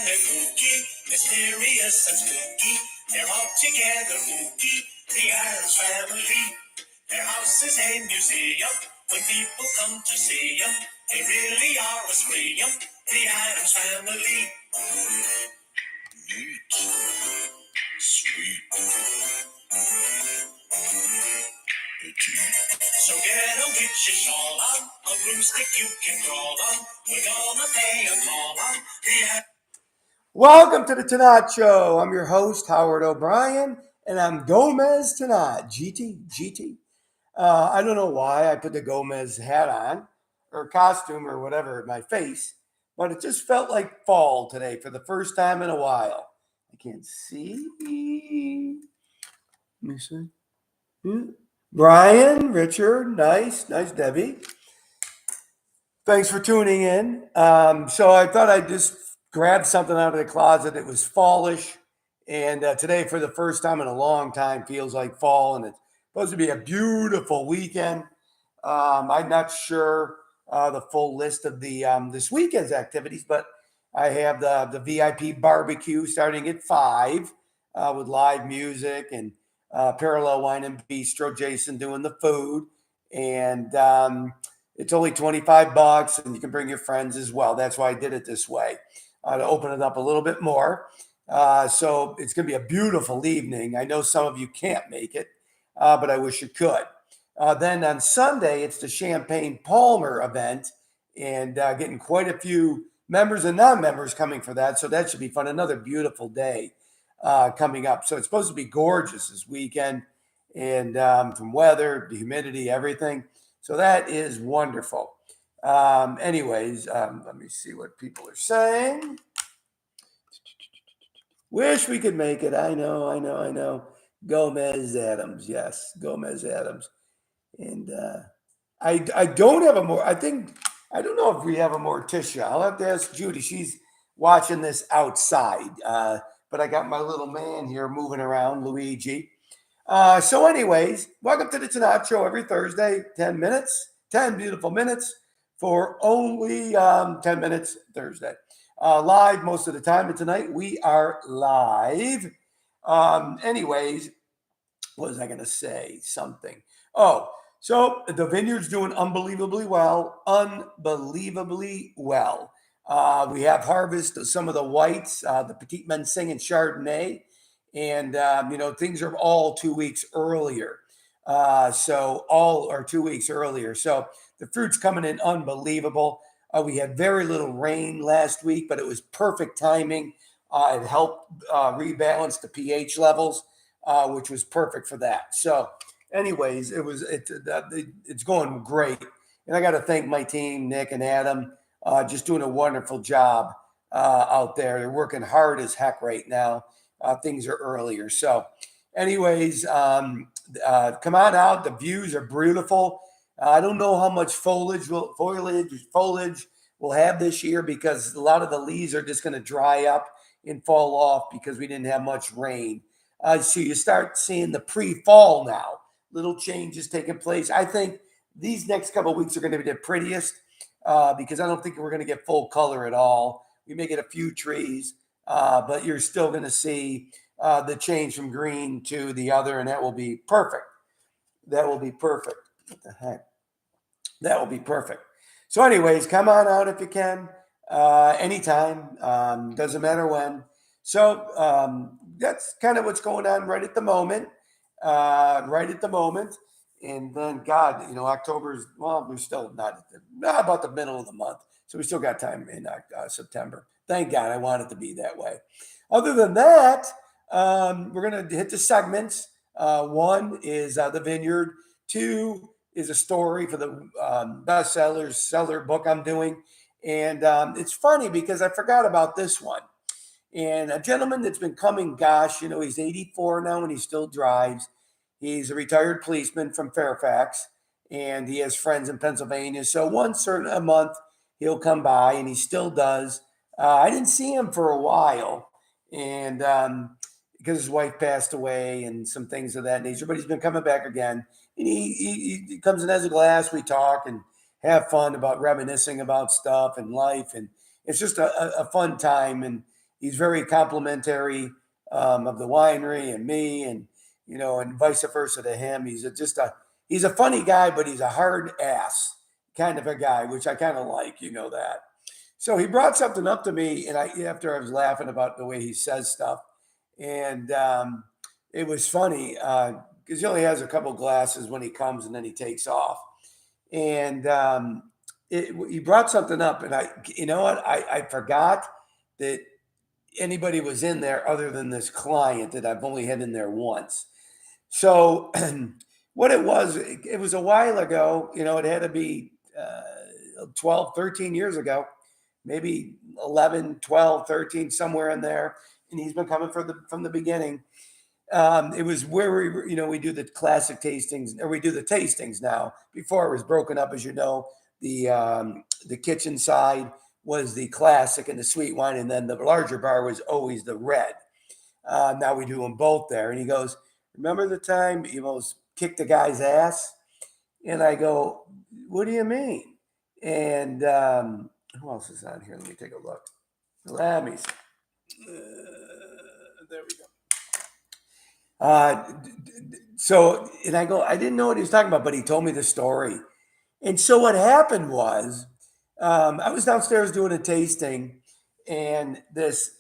they're kooky, mysterious and spooky. They're all together ooky, the Adams family. Their house is a museum. When people come to see them, they really are a scream. The Adams family. Neat. Sweet. Petite. So get a witch's shawl on, a broomstick you can crawl on. We're gonna pay a call on the Welcome to the Tannat Show. I'm your host, Howard O'Brien, and I'm Gomez Tannat, GT. I don't know why I put the Gomez hat on, or costume, or whatever, my face, but it just felt like fall today for the first time in a while. I can't see. Let me see. Brian, Richard, nice, Debbie. Thanks for tuning in. So I thought I'd just grab something out of the closet that was fallish. And today, for the first time in a long time, feels like fall. And it's supposed to be a beautiful weekend. I'm not sure the full list of the this weekend's activities, but I have the VIP barbecue starting at 5 with live music and Parallel Wine and Bistro, Jason doing the food. And it's only $25, and you can bring your friends as well. That's why I did it this way, to open it up a little bit more. So it's going to be a beautiful evening. I know some of you can't make it, but I wish you could. Then on Sunday, it's the Champagne Palmer event, and getting quite a few members and non-members coming for that. So that should be fun. Another beautiful day coming up. So it's supposed to be gorgeous this weekend, and from weather, the humidity, everything. So that is wonderful. Anyways, let me see what people are saying. Wish we could make it. I know. Gomez Adams. Yes, Gomez Adams. And I don't have a more. I don't know if we have a Morticia. I'll have to ask Judy. She's watching this outside. But I got my little man here moving around, Luigi. So anyways, welcome to the Tannat Show every Thursday, 10 minutes, 10 beautiful minutes for only 10 minutes Thursday. Live most of the time, and tonight we are live. Anyways, what was I going to say? Something. Oh, so the vineyard's doing unbelievably well. We have harvest some of the whites, the Petit Mencing and Chardonnay. And, things are all 2 weeks earlier. So all are 2 weeks earlier. So the fruit's coming in unbelievable. We had very little rain last week, but it was perfect timing. It helped rebalance the pH levels, which was perfect for that. So anyways, it's going great. And I got to thank my team, Nick and Adam, just doing a wonderful job out there. They're working hard as heck right now. Things are earlier. So anyways, come on out. The views are beautiful. I don't know how much foliage we'll have this year, because a lot of the leaves are just going to dry up and fall off because we didn't have much rain. So you start seeing the pre-fall now. Little changes taking place. I think these next couple of weeks are going to be the prettiest because I don't think we're going to get full color at all. We may get a few trees, but you're still going to see the change from green to the other, and that will be perfect. What the heck? That will be perfect. So anyways, come on out if you can, anytime, doesn't matter when. So that's kind of what's going on right at the moment. And then, God, October's, well, we're still not about the middle of the month. So we still got time in September. Thank God. I want it to be that way. Other than that, we're going to hit the segments. One is the vineyard. Two is a story for the seller book I'm doing. And it's funny because I forgot about this one. And a gentleman that's been coming, he's 84 now and he still drives. He's a retired policeman from Fairfax, and he has friends in Pennsylvania. So once a month, he'll come by, and he still does. I didn't see him for a while, and because his wife passed away and some things of that nature, but he's been coming back again. And he comes and has a glass. We talk and have fun about reminiscing about stuff and life, and it's just a fun time. And he's very complimentary of the winery and me, and and vice versa to him. He's a funny guy, but he's a hard ass kind of a guy, which I kind of like. That. So he brought something up to me, and after I was laughing about the way he says stuff, and it was funny because he only has a couple glasses when he comes, and then he takes off. And he brought something up, and you know what, I forgot that anybody was in there other than this client that I've only had in there once. So what it was a while ago. It had to be 12, 13 years ago, maybe 11, 12, 13, somewhere in there. And he's been coming from the beginning. It was where we do the classic tastings, or we do the tastings now. Before it was broken up, as you know, the kitchen side was the classic and the sweet wine, and then the larger bar was always the red. Now we do them both there. And he goes, "Remember the time you almost kicked the guy's ass?" And I go, "What do you mean?" And who else is on here? Let me take a look. Let me see. There we go. So, and I go, I didn't know what he was talking about, but he told me the story. And so what happened was, I was downstairs doing a tasting, and this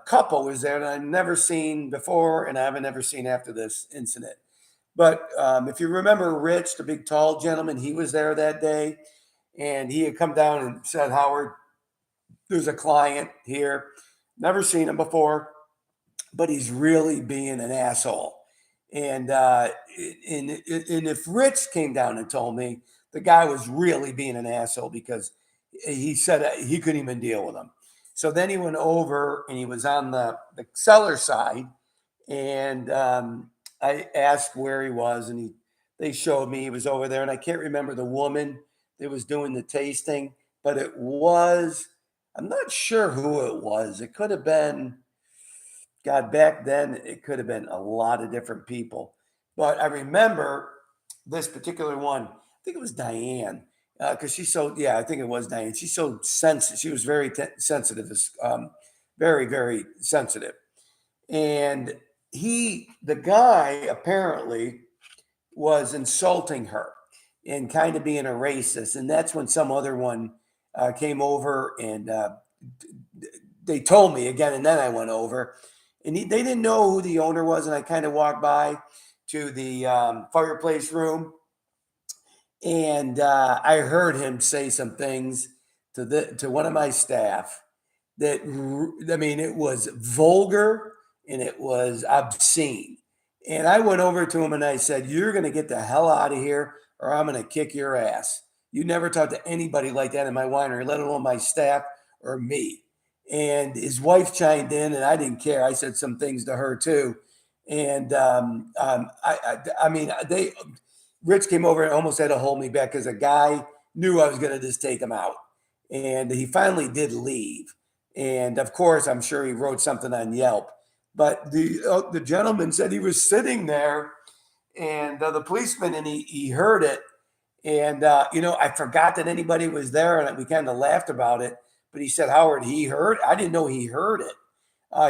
couple was there that I'd never seen before, and I haven't ever seen after this incident. But if you remember Rich, the big tall gentleman, he was there that day, and he had come down and said, "Howard, there's a client here. Never seen him before, but he's really being an asshole." And if Rich came down and told me the guy was really being an asshole because he said he couldn't even deal with him. So then he went over and he was on the seller side, and I asked where he was, and they showed me he was over there, and I can't remember the woman that was doing the tasting, but I'm not sure who it was. It could have been, God, back then, it could have been a lot of different people. But I remember this particular one, I think it was Diane, because I think it was Diane. She's so sensitive. She was very sensitive, very, very sensitive. And the guy apparently was insulting her and kind of being a racist. And that's when some other one came over, and they told me again, and then I went over. And they didn't know who the owner was, and I kind of walked by to the fireplace room, and I heard him say some things to one of my staff that, I mean, it was vulgar and it was obscene. And I went over to him and I said, "You're going to get the hell out of here, or I'm going to kick your ass. You never talk to anybody like that in my winery, let alone my staff or me." And his wife chimed in, and I didn't care. I said some things to her too. And I mean, Rich came over and almost had to hold me back because a guy knew I was going to just take him out. And he finally did leave. And of course, I'm sure he wrote something on Yelp. But the gentleman said he was sitting there, and the policeman, and he heard it. And, I forgot that anybody was there, and we kind of laughed about it. But he said, "Howard, he heard." I didn't know he heard it.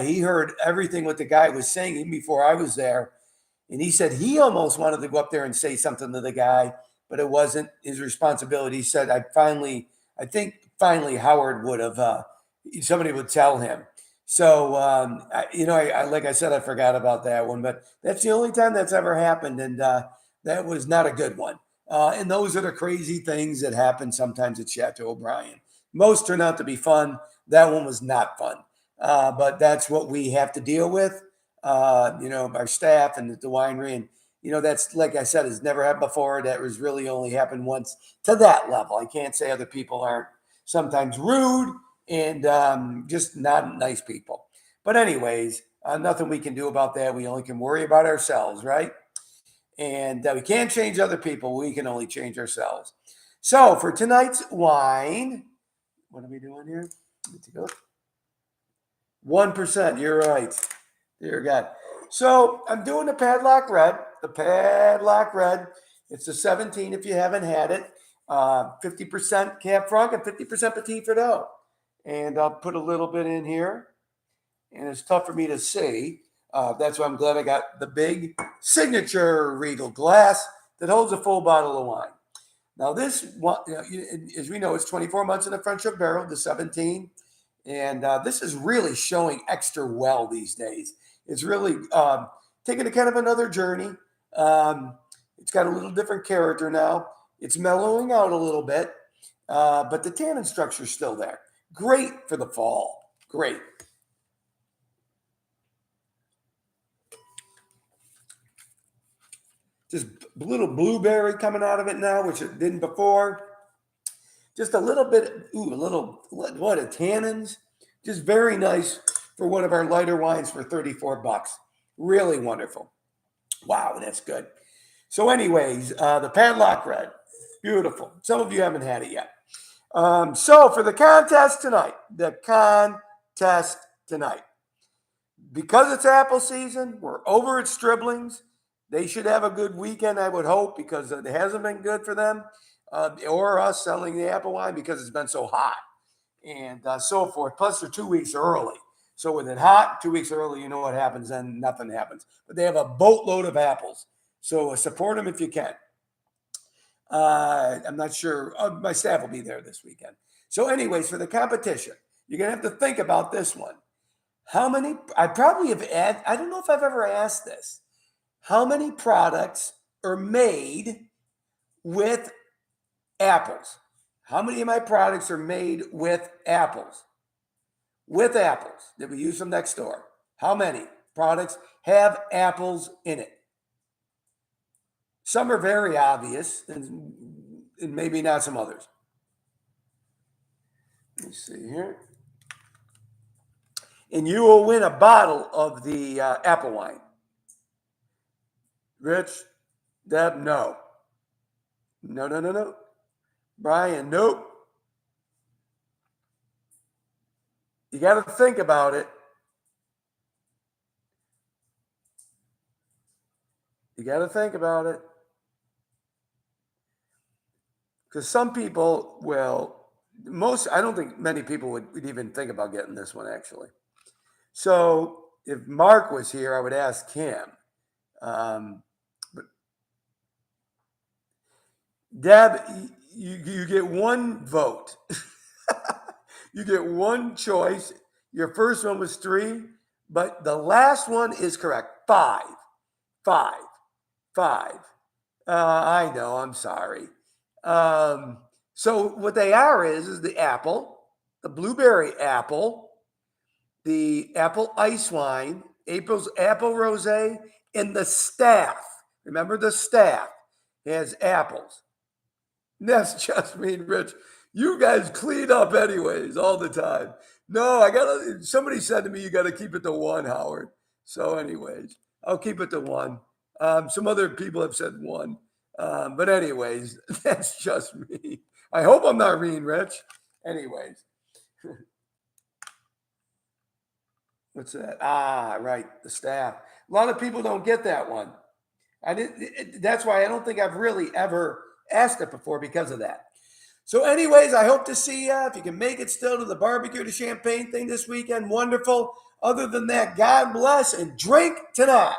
He heard everything what the guy was saying even before I was there. And he said he almost wanted to go up there and say something to the guy, but it wasn't his responsibility. He said, I think finally Howard would have, somebody would tell him. So, like I said, I forgot about that one, but that's the only time that's ever happened. And that was not a good one. And those are the crazy things that happen sometimes at Chateau O'Brien. Most turn out to be fun. That one was not fun. But that's what we have to deal with. Our staff and the winery. And, that's, like I said, has never happened before. That was really only happened once to that level. I can't say other people aren't sometimes rude and just not nice people. But anyways, nothing we can do about that. We only can worry about ourselves, right? And we can't change other people. We can only change ourselves. So for tonight's wine, what are we doing here? Let's go. 1%. You're right. Dear God. So I'm doing the Padlock Red. The Padlock Red. It's a 17 if you haven't had it. 50% Cab Franc and 50% Petit Verdot. And I'll put a little bit in here. and it's tough for me to see. That's why I'm glad I got the big signature Regal glass that holds a full bottle of wine. Now, this one, as we know, it's 24 months in the French oak barrel, the 17. And this is really showing extra well these days. It's really taking a kind of another journey. It's got a little different character now. It's mellowing out a little bit, but the tannin structure is still there. Great for the fall. Great. Just a little blueberry coming out of it now, which it didn't before. Just a little bit, what a tannins. Just very nice for one of our lighter wines for $34. Really wonderful. Wow, that's good. So anyways, the Padlock Red, beautiful. Some of you haven't had it yet. So for the contest tonight, because it's apple season, we're over at Stribling's. They should have a good weekend, I would hope, because it hasn't been good for them or us selling the apple wine because it's been so hot and so forth. Plus, they're 2 weeks early. So with it hot, 2 weeks early, you know what happens, then nothing happens. But they have a boatload of apples. So support them if you can. I'm not sure. My staff will be there this weekend. So anyways, for the competition, you're going to have to think about this one. How many, I probably have asked, I don't know if I've ever asked this. How many products are made with apples? How many of my products are made with apples? With apples that we use from next door. How many products have apples in it? Some are very obvious, and maybe not some others. Let me see here. And you will win a bottle of the apple wine. Rich, Deb, no. No. Brian, nope. You got to think about it. Because some people I don't think many people would even think about getting this one, actually. So if Mark was here, I would ask him. But Deb, you get one vote. You get one choice. Your first one was 3, but the last one is correct. 5. I know, I'm sorry. So what they are is the apple, the blueberry apple, the apple ice wine, apple rosé, and the staff. Remember, the staff has apples. That's just me and Rich. You guys clean up anyways all the time. No, somebody said to me, you got to keep it to 1, Howard. So anyways, I'll keep it to 1. Some other people have said 1. But anyways, that's just me. I hope I'm not mean, Rich. Anyways. What's that? Right, the staff. A lot of people don't get that one. That's why I don't think I've really ever asked it before because of that. So anyways, I hope to see you. If you can make it still to the barbecue to champagne thing this weekend, wonderful. Other than that, God bless and drink tonight.